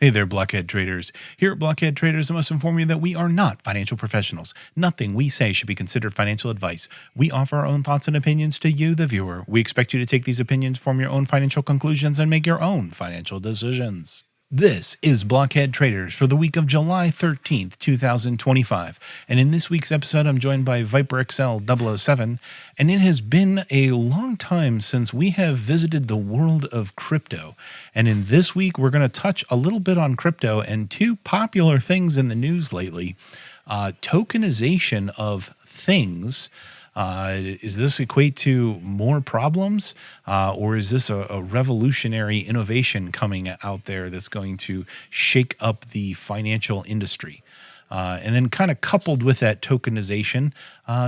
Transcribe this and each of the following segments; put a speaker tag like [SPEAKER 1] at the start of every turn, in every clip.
[SPEAKER 1] Hey there, Blockhead Traders. Here at Blockhead Traders, I must inform you that we are not financial professionals. Nothing we say should be considered financial advice. We offer our own thoughts and opinions to you, the viewer. We expect you to take these opinions, form your own financial conclusions, and make your own financial decisions. This is Blockhead Traders for the week of July 13th, 2025. And in this week's episode, I'm joined by Viper XL 007. And it has been a long time since we have visited the world of crypto. And in this week, we're going to touch a little bit on crypto and two popular things in the news lately. Tokenization of things. Is this equate to more problems, or is this a revolutionary innovation coming out there that's going to shake up the financial industry? And then kind of coupled with that tokenization,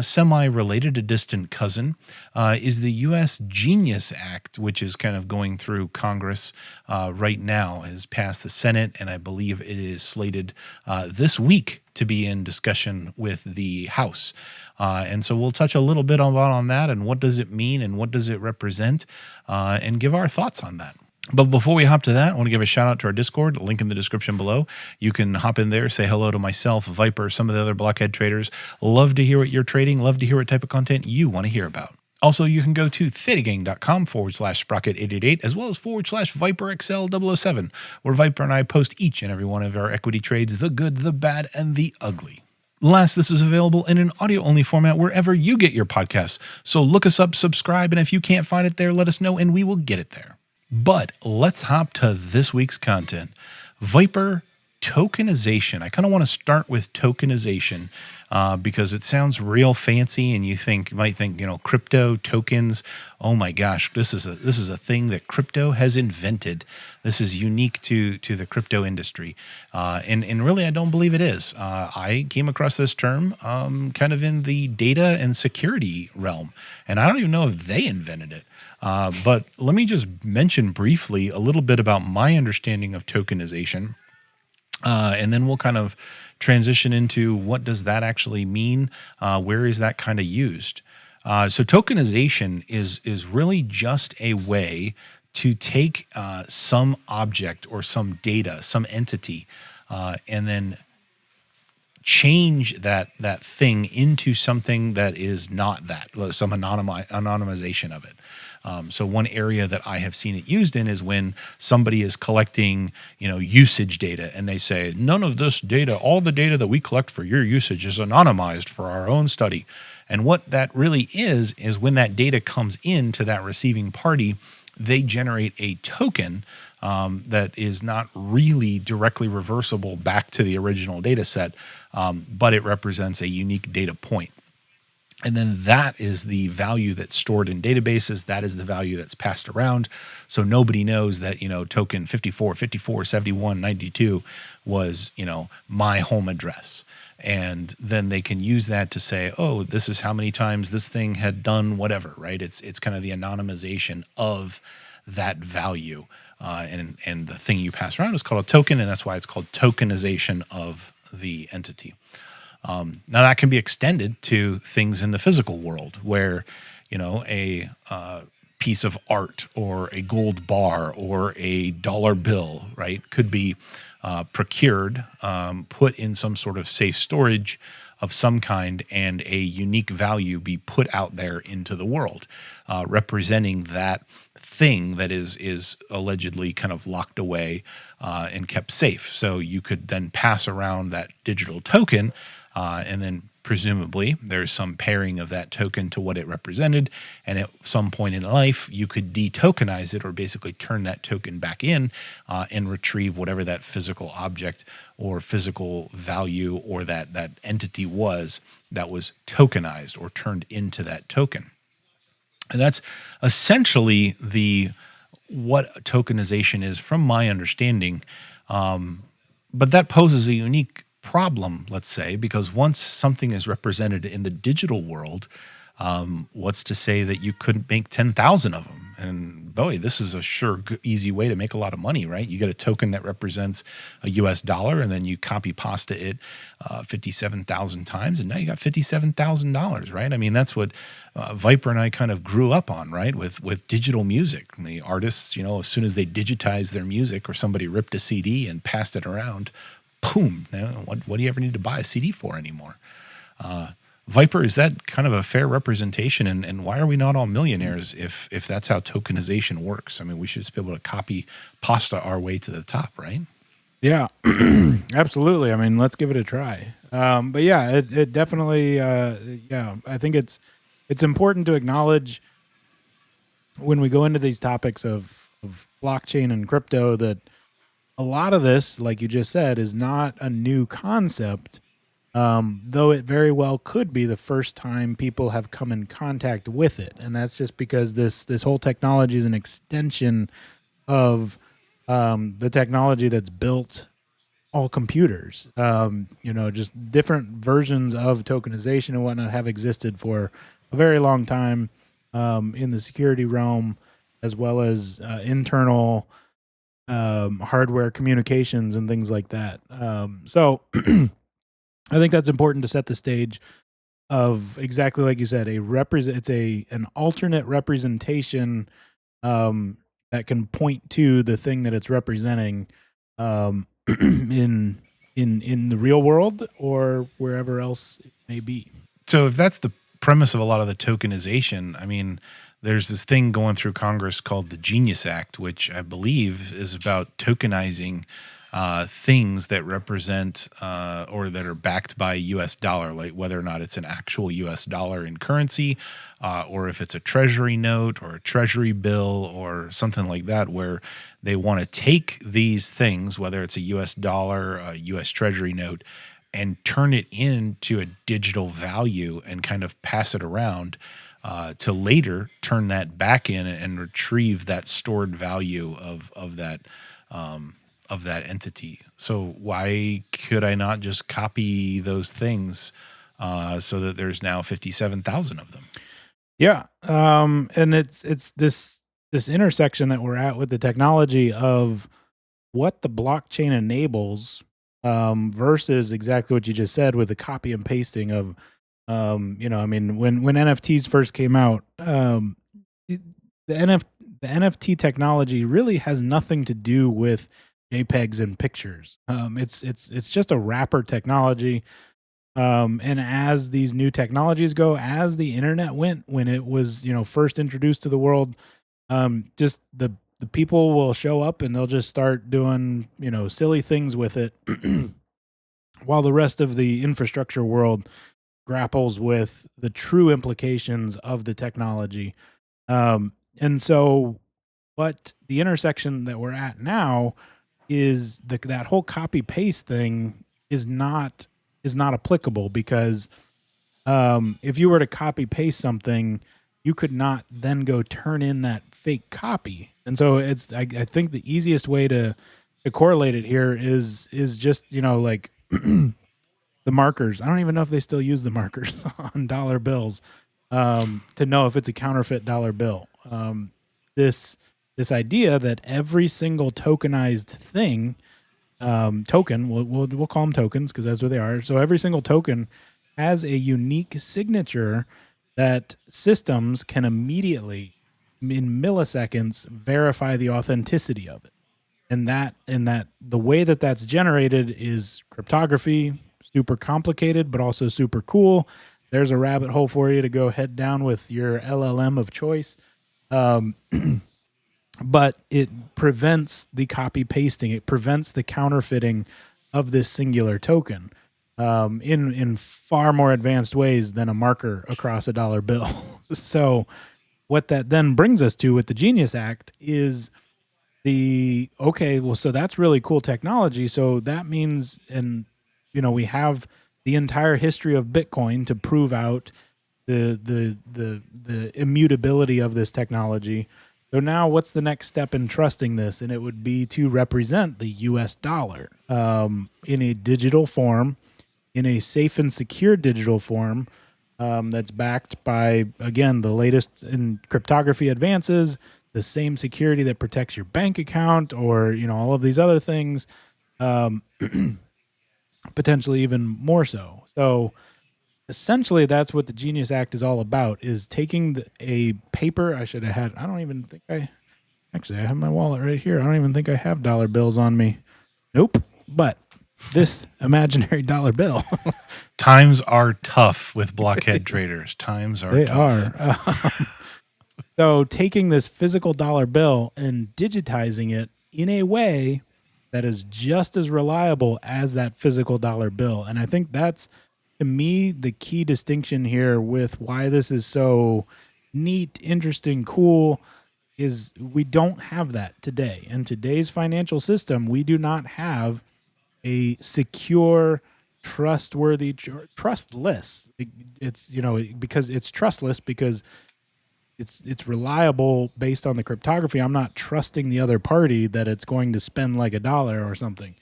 [SPEAKER 1] semi-related, a distant cousin, is the U.S. Genius Act, which is kind of going through Congress right now, has passed the Senate, and I believe it is slated this week to be in discussion with the House. And so we'll touch a little bit on that and what does it mean and what does it represent, and give our thoughts on that. But before we hop to that, I want to give a shout out to our Discord, link in the description below. You can hop in there, say hello to myself, Viper, some of the other Blockhead traders. Love to hear what you're trading, love to hear what type of content you want to hear about. Also, you can go to thetagang.com/sprocket888 as well as /ViperXL007, where Viper and I post each and every one of our equity trades, the good, the bad, and the ugly. Last, this is available in an audio-only format wherever you get your podcasts. So look us up, subscribe, and if you can't find it there, let us know and we will get it there. But let's hop to this week's content. Viper, tokenization. I kind of want to start with tokenization because it sounds real fancy, and you might think, crypto tokens. Oh my gosh, this is a thing that crypto has invented. This is unique to the crypto industry, and really, I don't believe it is. I came across this term kind of in the data and security realm, and I don't even know if they invented it. But let me just mention briefly a little bit about my understanding of tokenization. And then we'll kind of transition into what does that actually mean? Where is that kind of used? So tokenization is really just a way to take some object or some data, some entity, and then change that thing into something that is not that, some anonymization of it. So one area that I have seen it used in is when somebody is collecting, usage data, and they say, none of this data, all the data that we collect for your usage is anonymized for our own study. And what that really is when that data comes into that receiving party, they generate a token that is not really directly reversible back to the original data set, but it represents a unique data point. And then that is the value that's stored in databases. That is the value that's passed around. So nobody knows that, token 54547192 was, my home address. And then they can use that to say, oh, this is how many times this thing had done whatever, right? It's kind of the anonymization of that value. And the thing you pass around is called a token, and that's why it's called tokenization of the entity. Now that can be extended to things in the physical world where, a piece of art or a gold bar or a dollar bill, right, could be procured, put in some sort of safe storage of some kind, and a unique value be put out there into the world, representing that thing that is allegedly kind of locked away and kept safe. So you could then pass around that digital token, and then presumably there's some pairing of that token to what it represented. And at some point in life, you could detokenize it, or basically turn that token back in and retrieve whatever that physical object or physical value or that entity was that was tokenized or turned into that token. And that's essentially what tokenization is from my understanding. But that poses a unique problem, let's say, because once something is represented in the digital world, what's to say that you couldn't make 10,000 of them and boy, this is a sure easy way to make a lot of money, right? You get a token that represents a US dollar, and then you copy pasta it 57,000 times, and now you got $57,000, right? I mean, that's what Viper and I kind of grew up on, right? With digital music. And the artists, as soon as they digitized their music or somebody ripped a CD and passed it around, boom, what do you ever need to buy a CD for anymore? Viper, is that kind of a fair representation? And why are we not all millionaires if that's how tokenization works? I mean, we should just be able to copy pasta our way to the top, right?
[SPEAKER 2] Yeah, absolutely. I mean, let's give it a try. But yeah, it definitely, I think it's important to acknowledge when we go into these topics of blockchain and crypto that a lot of this, like you just said, is not a new concept. Though it very well could be the first time people have come in contact with it, and that's just because this whole technology is an extension of the technology that's built all computers. Just different versions of tokenization and whatnot have existed for a very long time in the security realm, as well as internal hardware communications and things like that. So. I think that's important to set the stage of exactly like you said, it's an alternate representation that can point to the thing that it's representing in the real world or wherever else it may be.
[SPEAKER 1] So if that's the premise of a lot of the tokenization, I mean, there's this thing going through Congress called the Genius Act, which I believe is about tokenizing things that represent or that are backed by a U.S. dollar, like whether or not it's an actual U.S. dollar in currency or if it's a treasury note or a treasury bill or something like that, where they want to take these things, whether it's a U.S. dollar, a U.S. treasury note, and turn it into a digital value and kind of pass it around to later turn that back in and retrieve that stored value of that entity. So why could I not just copy those things so that there's now 57,000 of them?
[SPEAKER 2] Yeah, and it's this intersection that we're at with the technology of what the blockchain enables versus exactly what you just said with the copy and pasting of, I mean, when NFTs first came out, the NFT technology really has nothing to do with JPEGs and pictures. It's just a wrapper technology. And as these new technologies go, as the internet went when it was, first introduced to the world, just the people will show up and they'll just start doing, silly things with it while the rest of the infrastructure world grapples with the true implications of the technology. And so what the intersection that we're at now is that whole copy paste thing is not applicable, because if you were to copy paste something, you could not then go turn in that fake copy. And so I think the easiest way to correlate it here is just, like the markers. I don't even know if they still use the markers on dollar bills to know if it's a counterfeit dollar bill. This idea that every single tokenized thing, token, we'll call them tokens because that's what they are. So every single token has a unique signature that systems can immediately, in milliseconds, verify the authenticity of it. And that the way that that's generated is cryptography, super complicated, but also super cool. There's a rabbit hole for you to go head down with your LLM of choice. But it prevents the copy pasting. It prevents the counterfeiting of this singular token in far more advanced ways than a marker across a dollar bill. So what that then brings us to with the Genius Act is so that's really cool technology. So that means, and we have the entire history of Bitcoin to prove out the immutability of this technology. So now what's the next step in trusting this? And it would be to represent the US dollar in a digital form, in a safe and secure digital form that's backed by, again, the latest in cryptography advances, the same security that protects your bank account, or all of these other things, potentially even more so. So essentially, that's what the Genius Act is all about: is taking a paper. I should have had. I don't even think I have my wallet right here. I don't even think I have dollar bills on me. Nope. But this imaginary dollar bill.
[SPEAKER 1] Times are tough with blockhead traders. Times are
[SPEAKER 2] They
[SPEAKER 1] tough.
[SPEAKER 2] are. So taking this physical dollar bill and digitizing it in a way that is just as reliable as that physical dollar bill. And I think that's, to me, the key distinction here with why this is so neat, interesting, cool, is we don't have that today. In today's financial system, we do not have a secure, trustworthy, trustless. It's because it's trustless because it's reliable based on the cryptography. I'm not trusting the other party that it's going to spend like $1 or something.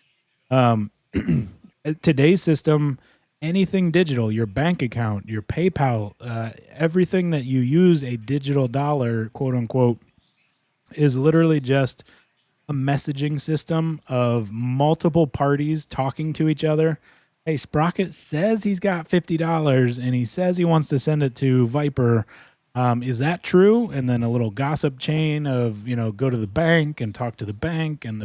[SPEAKER 2] Today's system, anything digital, your bank account, your PayPal, everything that you use a digital dollar, quote unquote, is literally just a messaging system of multiple parties talking to each other. Hey, Sprocket says he's got $50 and he says he wants to send it to Viper. Is that true? And then a little gossip chain of, go to the bank and talk to the bank, and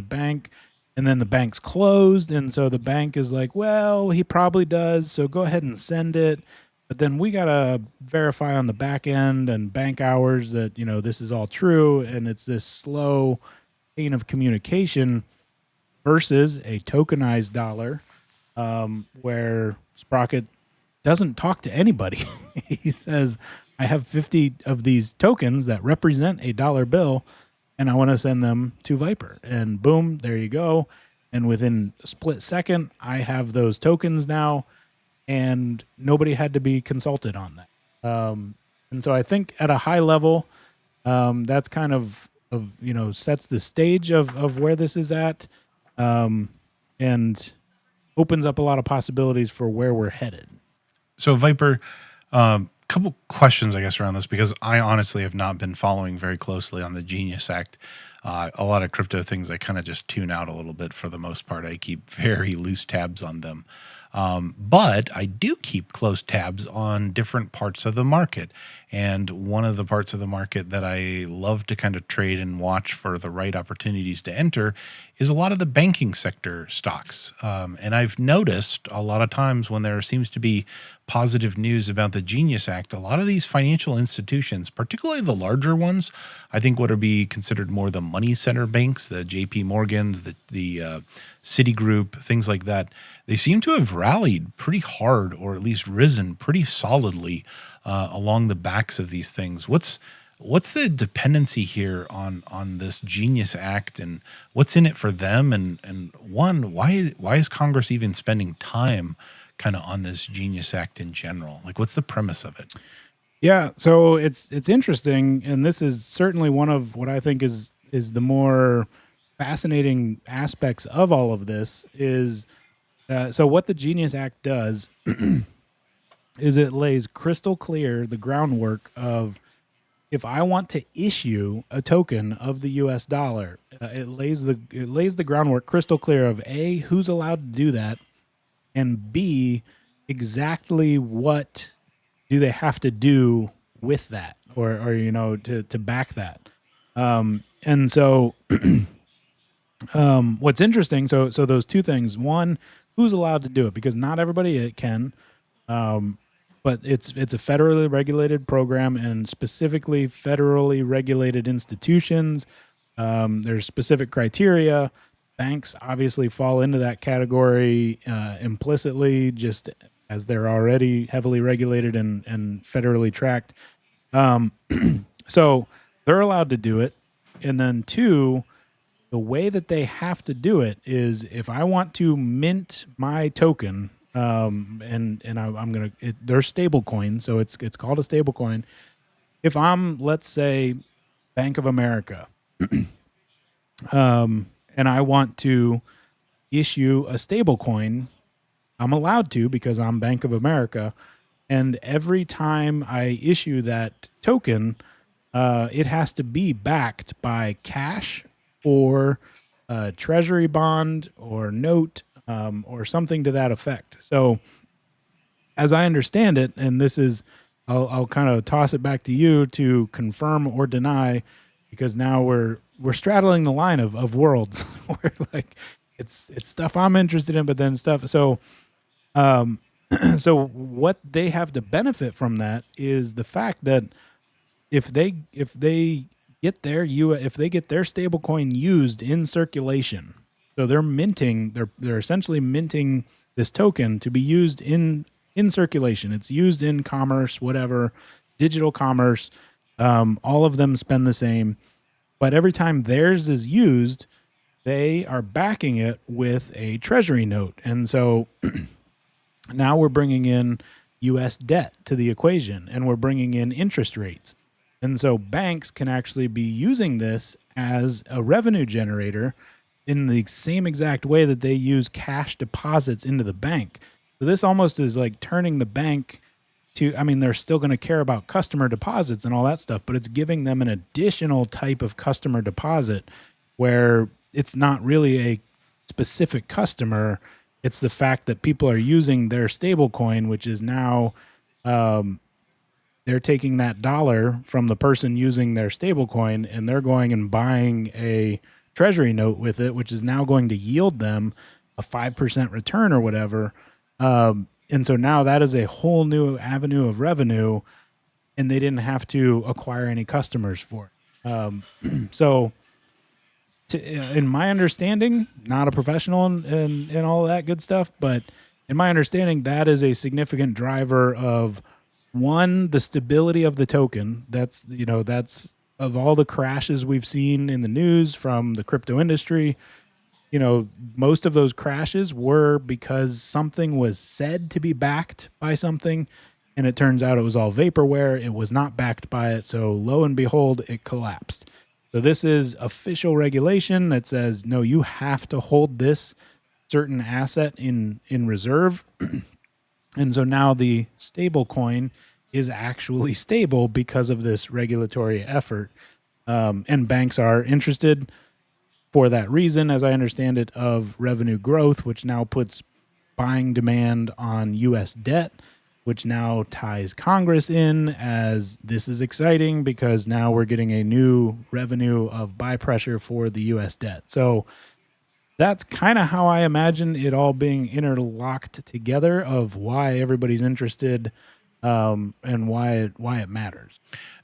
[SPEAKER 2] then the bank's closed. And so the bank is like, well, he probably does. So go ahead and send it. But then we got to verify on the back end and bank hours that, this is all true. And it's this slow chain of communication versus a tokenized dollar, where Sprocket doesn't talk to anybody. He says, I have 50 of these tokens that represent a dollar bill, and I want to send them to Viper. And boom, there you go. And within a split second, I have those tokens now, and nobody had to be consulted on that. And so I think at a high level, that's kind of sets the stage of where this is at, and opens up a lot of possibilities for where we're headed.
[SPEAKER 1] So Viper, couple questions, I guess, around this, because I honestly have not been following very closely on the Genius Act. A lot of crypto things I kind of just tune out a little bit for the most part. I keep very loose tabs on them. But I do keep close tabs on different parts of the market. And one of the parts of the market that I love to kind of trade and watch for the right opportunities to enter is a lot of the banking sector stocks. And I've noticed a lot of times when there seems to be positive news about the Genius Act, a lot of these financial institutions, particularly the larger ones, I think what would be considered more the money center banks, the JP Morgans, the Citigroup, things like that, they seem to have rallied pretty hard, or at least risen pretty solidly along the backs of these things. What's the dependency here on this Genius Act, and what's in it for them? And why is Congress even spending time kind of on this Genius Act in general? Like, what's the premise of it?
[SPEAKER 2] Yeah, so it's interesting, and this is certainly one of what I think is the more fascinating aspects of all of this. Is so what the Genius Act does is it lays crystal clear the groundwork of, if I want to issue a token of the U.S. dollar, it lays the groundwork crystal clear of A, who's allowed to do that, and B, exactly what do they have to do with that, or to back that. And so what's interesting, so those two things: one, who's allowed to do it, because not everybody can. But it's a federally regulated program, and specifically federally regulated institutions. There's specific criteria. Banks obviously fall into that category implicitly, just as they're already heavily regulated and federally tracked. So they're allowed to do it. And then two, the way that they have to do it is, if I want to mint my token, I'm gonna, they're stable coin, so it's called a stable coin. If I'm, let's say, Bank of America, and I want to issue a stable coin, I'm allowed to, because I'm Bank of America. And every time I issue that token, it has to be backed by cash or a treasury bond or note or something to that effect. So, as I understand it, and this is, I'll kind of toss it back to you to confirm or deny, because now we're straddling the line of worlds where like it's stuff I'm interested in, but then stuff. So, um, so what they have to benefit from that is the fact that if they get their if they get their stablecoin used in circulation, so they're essentially minting this token to be used in circulation. It's used in commerce, whatever, digital commerce. All of them spend the same, but every time theirs is used, they are backing it with a treasury note, and so now we're bringing in U.S. debt to the equation, and we're bringing in interest rates. And so banks can actually be using this as a revenue generator in the same exact way that they use cash deposits into the bank. So this almost is like turning the bank to, I mean, they're still going to care about customer deposits and all that stuff, but it's giving them an additional type of customer deposit where it's not really a specific customer. It's the fact that people are using their stable coin, which is now they're taking that dollar from the person using their stable coin and they're going and buying a treasury note with it, which is now going to yield them a 5% return or whatever. And so now that is a whole new avenue of revenue, and they didn't have to acquire any customers for it. So, in my understanding, not a professional and all that good stuff, but in my understanding, that is a significant driver of one, the stability of the token. That's of all the crashes we've seen in the news from the crypto industry. Most of those crashes were because something was said to be backed by something, and it turns out it was all vaporware. It was not backed by it. So lo and behold, it collapsed. So this is official regulation that says, no, you have to hold this certain asset in reserve. And so now the stable coin is actually stable because of this regulatory effort. And banks are interested for that reason, as I understand it, of revenue growth, which now puts buying demand on U.S. debt, which now ties Congress in as this is exciting because now we're getting a new revenue of buy pressure for the U.S. debt. So that's kind of how I imagine it all being interlocked together of why everybody's interested and why it matters.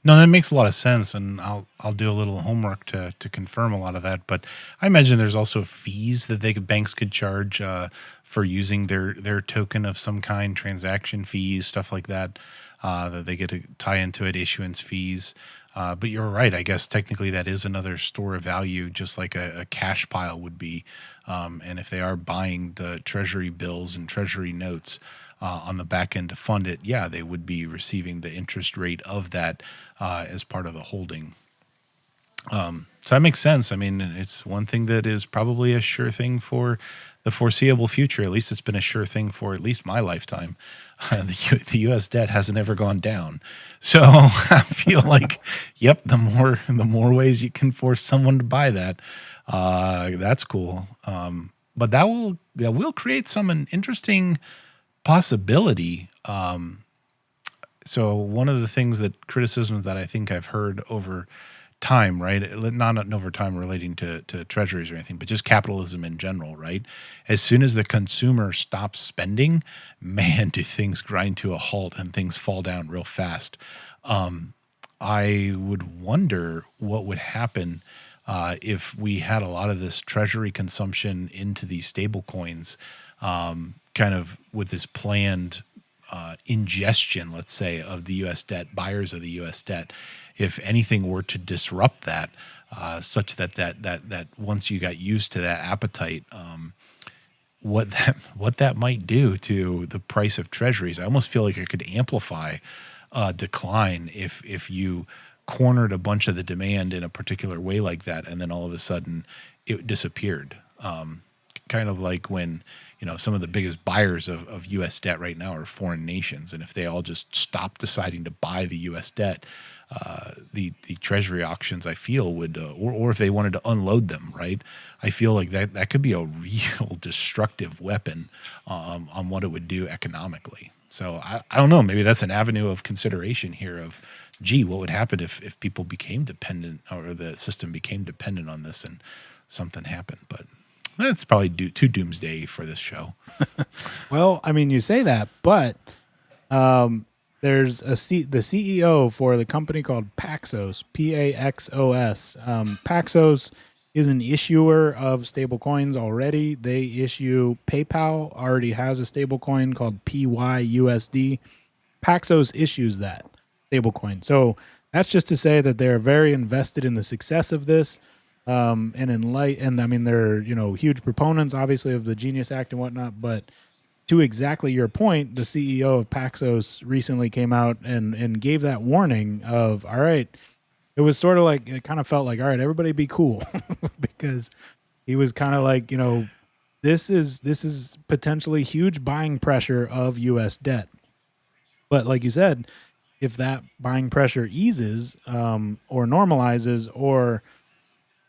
[SPEAKER 1] No, that makes a lot of sense, and I'll do a little homework to confirm a lot of that. But I imagine there's also fees that banks could charge for using their token of some kind, transaction fees, stuff like that, that they get to tie into it, issuance fees. But you're right. I guess technically that is another store of value, just like a cash pile would be. And if they are buying the treasury bills and treasury notes on the back end to fund it, yeah, they would be receiving the interest rate of that as part of the holding. So that makes sense. I mean, it's one thing that is probably a sure thing for the foreseeable future. At least it's been a sure thing for at least my lifetime. The U.S. debt hasn't ever gone down, so I feel like, yep, the more ways you can force someone to buy that, that's cool. But that will create some interesting possibility. So one of the things criticisms that I think I've heard over time, right? Not over time relating to treasuries or anything, but just capitalism in general, right? As soon as the consumer stops spending, man, do things grind to a halt and things fall down real fast. I would wonder what would happen if we had a lot of this treasury consumption into these stable coins, kind of with this planned ingestion, let's say, of the U.S. debt, buyers of the U.S. debt. If anything were to disrupt that, such that once you got used to that appetite, what that might do to the price of treasuries, I almost feel like it could amplify decline if you cornered a bunch of the demand in a particular way like that, and then all of a sudden it disappeared. kind of like when, some of the biggest buyers of U.S. debt right now are foreign nations. And if they all just stop deciding to buy the U.S. debt, the treasury auctions, I feel, would, or if they wanted to unload them, right? I feel like that could be a real destructive weapon on what it would do economically. So I don't know. Maybe that's an avenue of consideration here of, gee, what would happen if people became dependent, or the system became dependent on this and something happened. But that's probably too doomsday for this show.
[SPEAKER 2] Well, I mean, you say that, but there's the CEO for the company called Paxos, Paxos. Paxos is an issuer of stable coins already. They issue, PayPal already has a stable coin called PYUSD. Paxos issues that stable coin. So that's just to say that they're very invested in the success of this. And I mean, they're, huge proponents, obviously, of the Genius Act and whatnot. But to exactly your point, the CEO of Paxos recently came out and gave that warning of, all right, it was sort of like, it kind of felt like, all right, everybody be cool, because he was kind of like, this is potentially huge buying pressure of U.S. debt. But like you said, if that buying pressure eases or normalizes or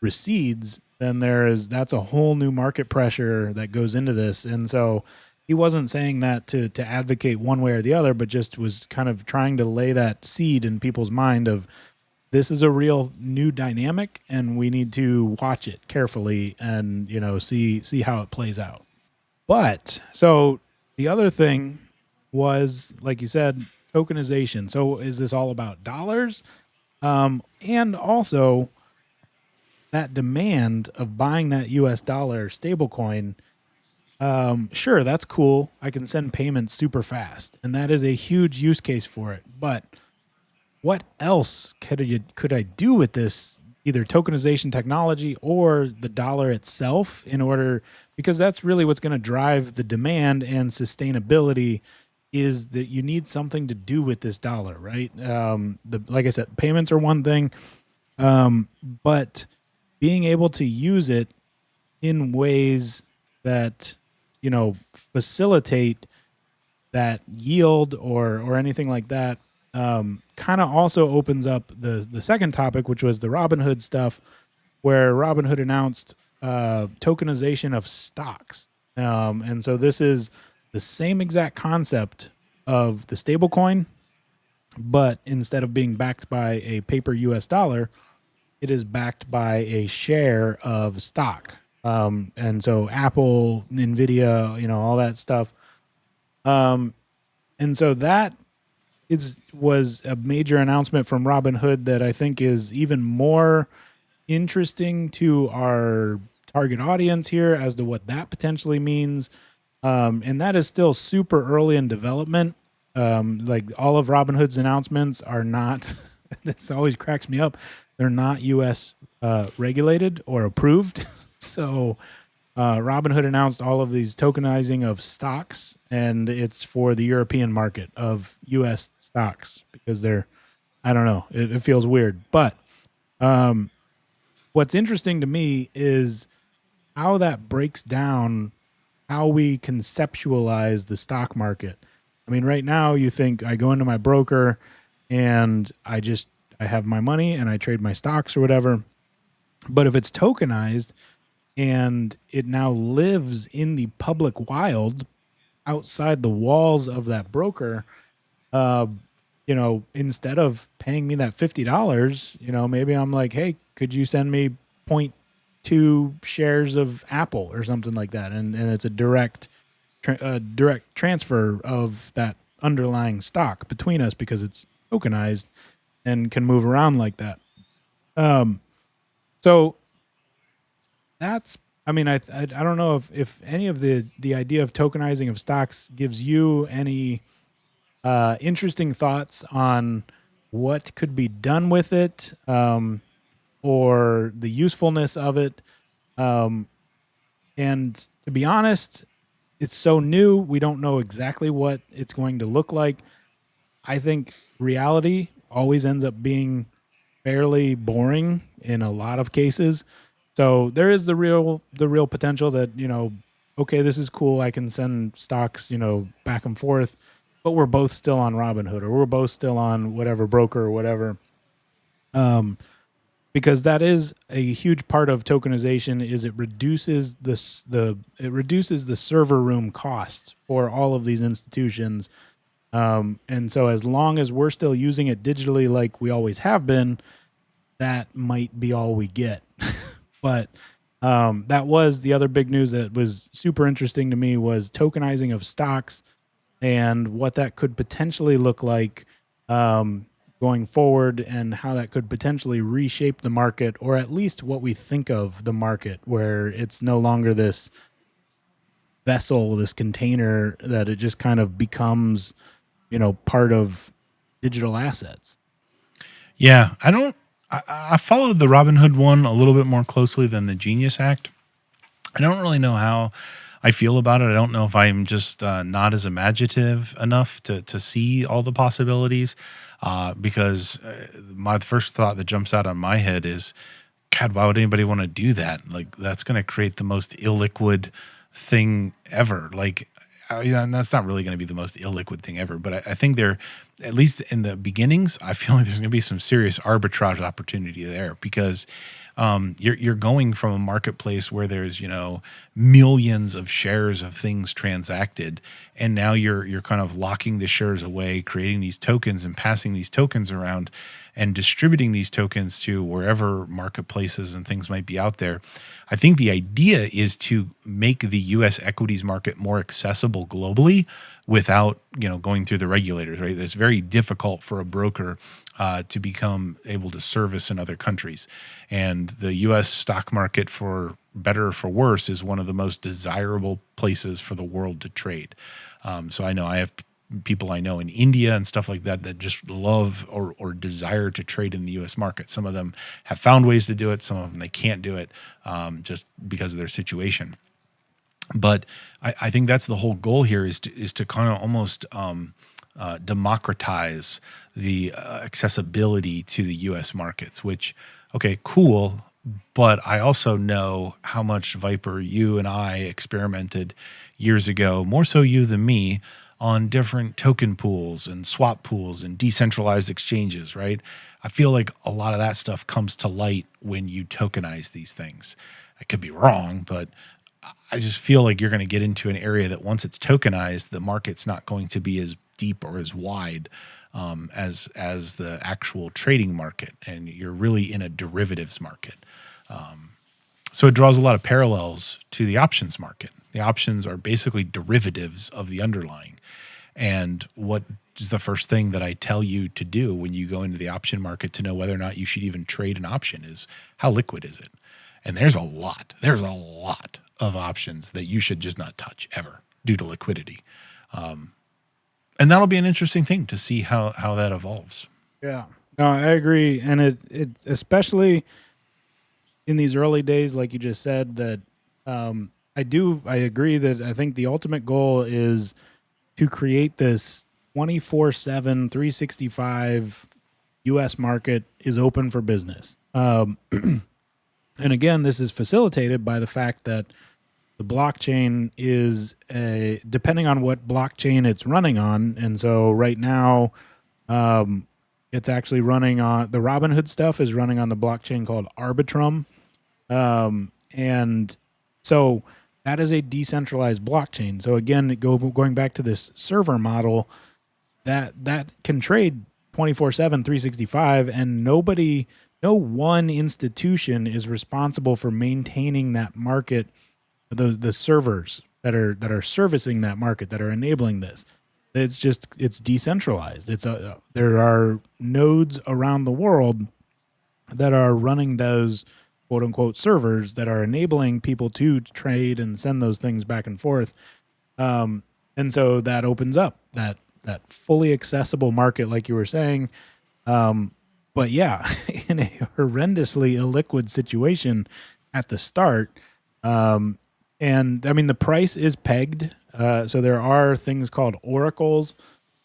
[SPEAKER 2] recedes, then that's a whole new market pressure that goes into this. And so he wasn't saying that to advocate one way or the other, but just was kind of trying to lay that seed in people's mind of, this is a real new dynamic and we need to watch it carefully and, see how it plays out. But so the other thing was, like you said, tokenization. So is this all about dollars? And also that demand of buying that US dollar stablecoin. Sure, that's cool. I can send payments super fast, and that is a huge use case for it. But what else could I do with this, either tokenization technology or the dollar itself, because that's really what's going to drive the demand and sustainability, is that you need something to do with this dollar, right? Like I said, payments are one thing, but being able to use it in ways that, facilitate that yield or anything like that, kind of also opens up the second topic, which was the Robinhood stuff, where Robinhood announced tokenization of stocks. And so this is the same exact concept of the stablecoin, but instead of being backed by a paper US dollar, it is backed by a share of stock. And so Apple, Nvidia, all that stuff. And so that was a major announcement from Robinhood that I think is even more interesting to our target audience here as to what that potentially means. And that is still super early in development. Like all of Robinhood's announcements are not, this always cracks me up, they're not US regulated or approved. So Robinhood announced all of these tokenizing of stocks, and it's for the European market of US stocks because I don't know, it feels weird. But what's interesting to me is how that breaks down how we conceptualize the stock market. I mean, right now you think I go into my broker and I have my money and I trade my stocks or whatever. But if it's tokenized and it now lives in the public wild outside the walls of that broker, instead of paying me that $50, maybe I'm like, hey, could you send me 0.2 shares of Apple or something like that? And it's a direct transfer of that underlying stock between us because it's tokenized and can move around like that. So that's, I mean, I don't know if any of the idea of tokenizing of stocks gives you any interesting thoughts on what could be done with it, or the usefulness of it. And to be honest, it's so new, we don't know exactly what it's going to look like. I think reality always ends up being fairly boring in a lot of cases. So there is the real potential that, okay, this is cool. I can send stocks, back and forth, but we're both still on Robinhood, or we're both still on whatever broker or whatever. Because that is a huge part of tokenization, is it reduces the server room costs for all of these institutions. And so as long as we're still using it digitally like we always have been, that might be all we get. But that was the other big news that was super interesting to me, was tokenizing of stocks and what that could potentially look like going forward, and how that could potentially reshape the market, or at least what we think of the market, where it's no longer this vessel, this container, that it just kind of becomes, part of digital assets.
[SPEAKER 1] Yeah, I followed the Robinhood one a little bit more closely than the Genius Act. I don't really know how I feel about it. I don't know if I'm just not as imaginative enough to see all the possibilities, because my first thought that jumps out on my head is, God, why would anybody want to do that? Like, that's going to create the most illiquid thing ever. Like, and that's not really going to be the most illiquid thing ever, but I think there, at least in the beginnings, I feel like there's going to be some serious arbitrage opportunity there, because you're going from a marketplace where there's millions of shares of things transacted, and now you're kind of locking the shares away, creating these tokens and passing these tokens around and distributing these tokens to wherever marketplaces and things might be out there. I think the idea is to make the U.S. equities market more accessible globally without going through the regulators. Right, it's very difficult for a broker to become able to service in other countries, and the U.S. stock market, for better or for worse, is one of the most desirable places for the world to trade. So I know I have people I know in India and stuff like that that just love or desire to trade in the U.S. market. Some of them have found ways to do it. Some of them they can't do it just because of their situation. But I think that's the whole goal here, is to kind of almost democratize the accessibility to the U.S. markets, which, okay, cool. But I also know how much, Viper, you and I experimented years ago, more so you than me, on different token pools and swap pools and decentralized exchanges, right? I feel like a lot of that stuff comes to light when you tokenize these things. I could be wrong, but I just feel like you're going to get into an area that once it's tokenized, the market's not going to be as deep or as wide as the actual trading market, and you're really in a derivatives market. So it draws a lot of parallels to the options market. The options are basically derivatives of the underlying. And what is the first thing that I tell you to do when you go into the option market to know whether or not you should even trade an option is, how liquid is it? And there's a lot of options that you should just not touch ever due to liquidity. And that'll be an interesting thing to see how that evolves.
[SPEAKER 2] Yeah, no, I agree. And it especially in these early days, like you just said, that I agree that I think the ultimate goal is to create this 24/7, 365 U.S. market is open for business. And again, this is facilitated by the fact that the blockchain is depending on what blockchain it's running on. And so right now, it's actually running on the Robinhood stuff is running on the blockchain called Arbitrum. And so that is a decentralized blockchain. So again, going back to this server model, that can trade 24/7, 365, and no one institution is responsible for maintaining that market, the servers that are servicing that market, that are enabling this. It's decentralized. There are nodes around the world that are running those quote unquote servers that are enabling people to trade and send those things back and forth. And so that opens up that fully accessible market, like you were saying. But yeah, in a horrendously illiquid situation at the start. And I mean, the price is pegged. So there are things called oracles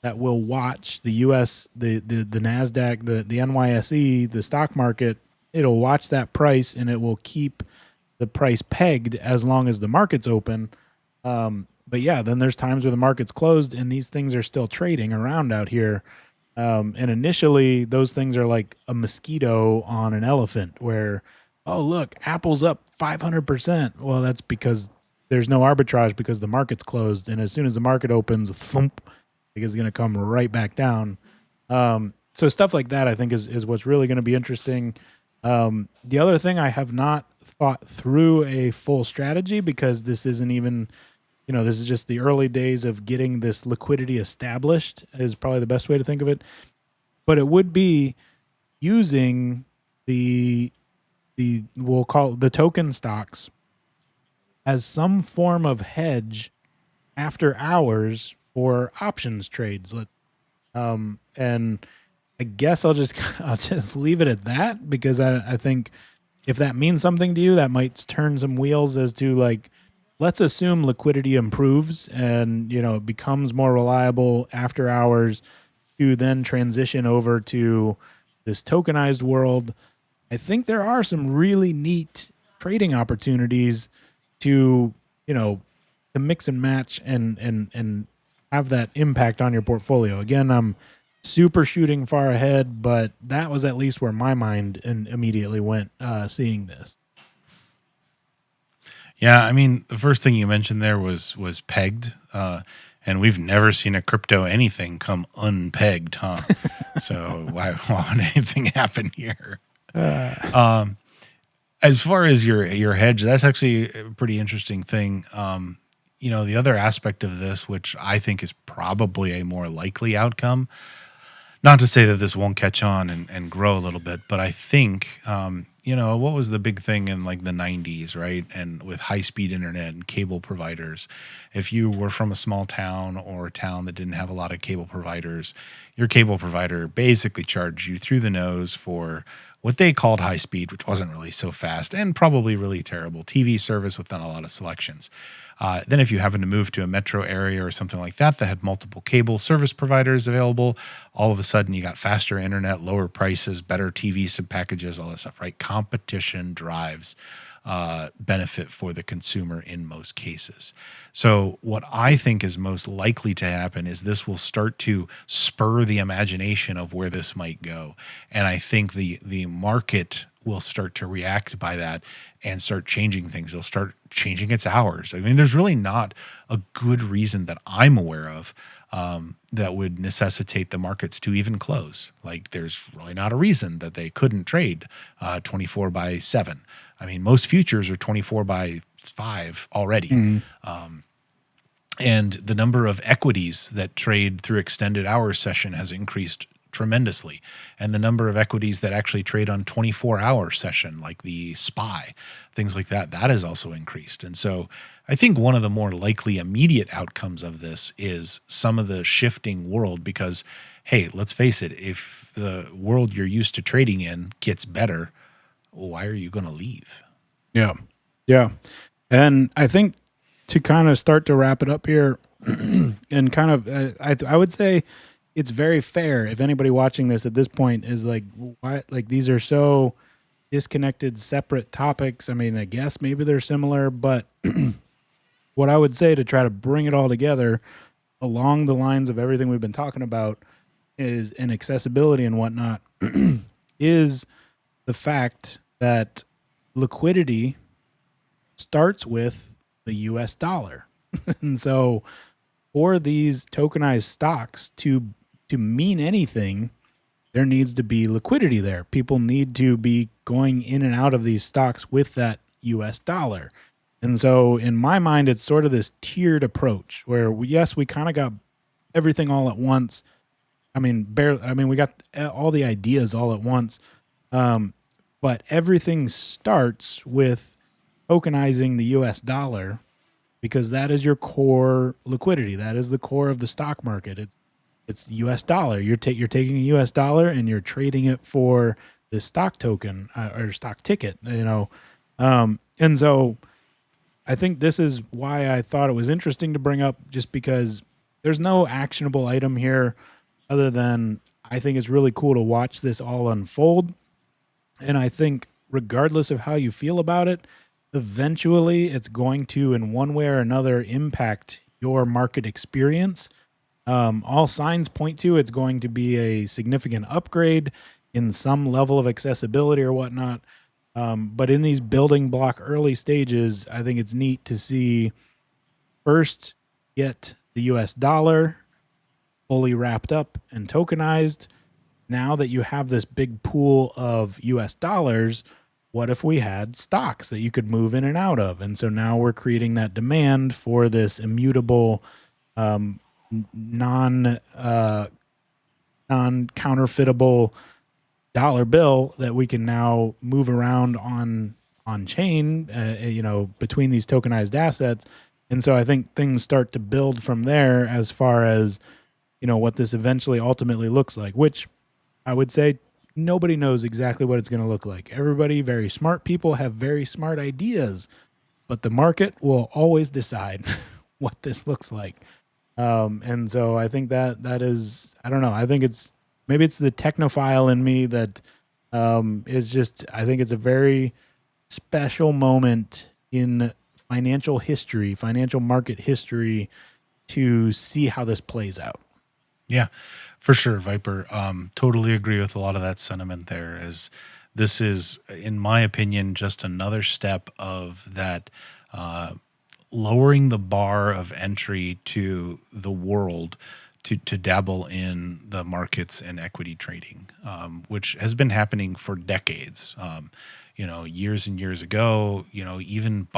[SPEAKER 2] that will watch the US, the NASDAQ, the NYSE, the stock market. It'll watch that price and it will keep the price pegged as long as the market's open. But yeah, then there's times where the market's closed and these things are still trading around out here. And initially, those things are like a mosquito on an elephant where, oh, look, Apple's up 500%. Well, that's because there's no arbitrage because the market's closed. And as soon as the market opens, thump, it's going to come right back down. So stuff like that, I think, is what's really going to be interesting. The other thing, I have not thought through a full strategy because this isn't even, this is just the early days of getting this liquidity established is probably the best way to think of it. But it would be using we'll call it the token stocks as some form of hedge after hours for options trades. And I guess I'll just leave it at that because I think if that means something to you, that might turn some wheels as to like, let's assume liquidity improves and, it becomes more reliable after hours to then transition over to this tokenized world. I think there are some really neat trading opportunities to, to mix and match and have that impact on your portfolio. Again, I'm super shooting far ahead, but that was at least where my mind immediately went seeing this.
[SPEAKER 1] Yeah, I mean, the first thing you mentioned there was pegged, and we've never seen a crypto anything come unpegged, huh? So why would anything happen here? As far as your hedge, that's actually a pretty interesting thing. The other aspect of this, which I think is probably a more likely outcome, not to say that this won't catch on and grow a little bit, but I think, what was the big thing in like the 90s, right? And with high-speed internet and cable providers, if you were from a small town or a town that didn't have a lot of cable providers, your cable provider basically charged you through the nose for what they called high speed, which wasn't really so fast and probably really terrible TV service with not a lot of selections. Then if you happen to move to a metro area or something like that had multiple cable service providers available, all of a sudden you got faster internet, lower prices, better TV sub packages, all that stuff, right? Competition drives benefit for the consumer in most cases. So what I think is most likely to happen is this will start to spur the imagination of where this might go. And I think the market will start to react by that and start changing things. They'll start changing its hours. I mean, there's really not a good reason that I'm aware of that would necessitate the markets to even close. Like, there's really not a reason that they couldn't trade 24/7. I mean, most futures are 24/5 already.
[SPEAKER 2] Mm-hmm.
[SPEAKER 1] And the number of equities that trade through extended hours session has increased tremendously. And the number of equities that actually trade on 24-hour session, like the SPY, things like that has also increased. And so I think one of the more likely immediate outcomes of this is some of the shifting world because, hey, let's face it, if the world you're used to trading in gets better, why are you going to leave?
[SPEAKER 2] Yeah. Yeah. And I think to kind of start to wrap it up here and kind of, I would say it's very fair if anybody watching this at this point is like, why, like these are so disconnected, separate topics. I mean, I guess maybe they're similar, but what I would say to try to bring it all together along the lines of everything we've been talking about is in accessibility and whatnot is the fact that liquidity starts with the US dollar. And so for these tokenized stocks to mean anything, there needs to be liquidity there. People need to be going in and out of these stocks with that US dollar. And so in my mind, it's sort of this tiered approach where yes, we kind of got everything all at once. I mean, we got all the ideas all at once. But everything starts with tokenizing the US dollar because that is your core liquidity. That is the core of the stock market. It's US dollar. You're taking a US dollar and you're trading it for this stock token or stock ticket, and so I think this is why I thought it was interesting to bring up, just because there's no actionable item here other than I think it's really cool to watch this all unfold. And I think regardless of how you feel about it, eventually it's going to, in one way or another, impact your market experience. All signs point to it's going to be a significant upgrade in some level of accessibility or whatnot. But in these building block early stages, I think it's neat to see first get the US dollar fully wrapped up and tokenized. Now that you have this big pool of US dollars, what if we had stocks that you could move in and out of? And so now we're creating that demand for this immutable, non-counterfeitable dollar bill that we can now move around on chain, between these tokenized assets. And so I think things start to build from there as far as, what this eventually ultimately looks like, which I would say nobody knows exactly what it's going to look like. Everybody, very smart people, have very smart ideas, but the market will always decide what this looks like. And so I think that is, I don't know. I think maybe it's the technophile in me that is just, I think it's a very special moment in financial history, financial market history, to see how this plays out.
[SPEAKER 1] Yeah, for sure, Viper. Totally agree with a lot of that sentiment there. As this is, in my opinion, just another step of that lowering the bar of entry to the world to dabble in the markets and equity trading, which has been happening for decades. Years and years ago, even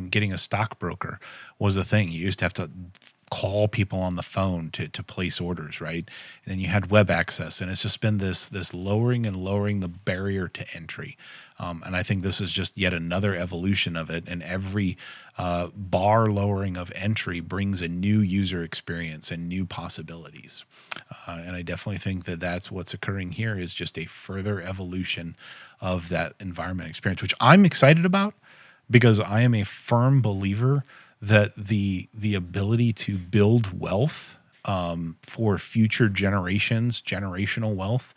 [SPEAKER 1] getting a stockbroker was a thing. You used to have to call people on the phone to place orders, right? And then you had web access, and it's just been this lowering the barrier to entry. And I think this is just yet another evolution of it. And every bar lowering of entry brings a new user experience and new possibilities. And I definitely think that that's what's occurring here, is just a further evolution of that environment experience, which I'm excited about, because I am a firm believer that the ability to build wealth for future generations, generational wealth,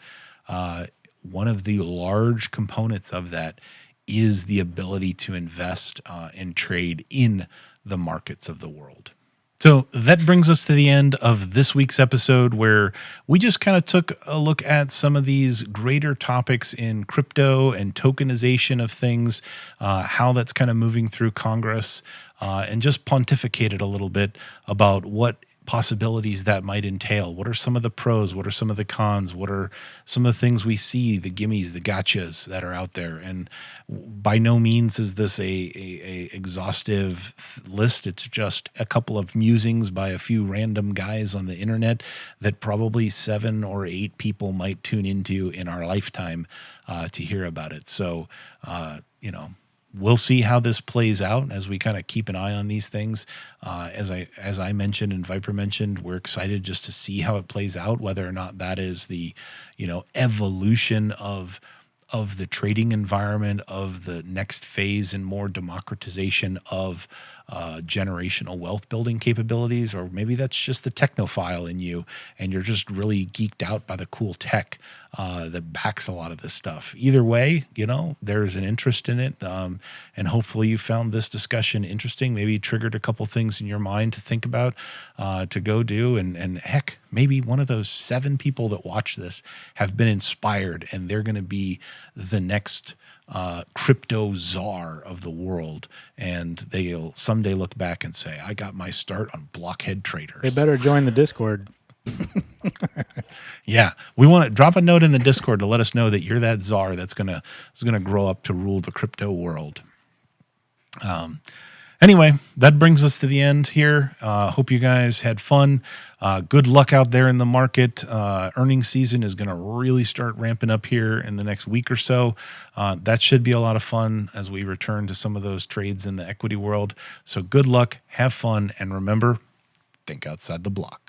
[SPEAKER 1] one of the large components of that is the ability to invest and trade in the markets of the world. So that brings us to the end of this week's episode, where we just kind of took a look at some of these greater topics in crypto and tokenization of things, how that's kind of moving through Congress, and just pontificated a little bit about what possibilities that might entail. What are some of the pros? What are some of the cons? What are some of the things we see, the gimmies, the gotchas that are out there? And by no means is this a exhaustive list. It's just a couple of musings by a few random guys on the internet that probably 7 or 8 people might tune into in our lifetime to hear about it. So, we'll see how this plays out as we kind of keep an eye on these things. As I mentioned and Viper mentioned, we're excited just to see how it plays out, whether or not that is the, evolution of the trading environment, of the next phase and more democratization of generational wealth building capabilities, or maybe that's just the technophile in you and you're just really geeked out by the cool tech that backs a lot of this stuff. Either way, there's an interest in it, and hopefully you found this discussion interesting, maybe triggered a couple things in your mind to think about, to go do, and heck, maybe one of those 7 people that watch this have been inspired and they're going to be the next crypto czar of the world, and they'll someday look back and say, I got my start on Blockhead Traders.
[SPEAKER 2] They better join the Discord.
[SPEAKER 1] Yeah, we want to drop a note in the Discord to let us know that you're that czar that's gonna grow up to rule the crypto world. Anyway, that brings us to the end here. Hope you guys had fun. Good luck out there in the market. Earnings season is going to really start ramping up here in the next week or so. That should be a lot of fun as we return to some of those trades in the equity world. So good luck, have fun, and remember, think outside the block.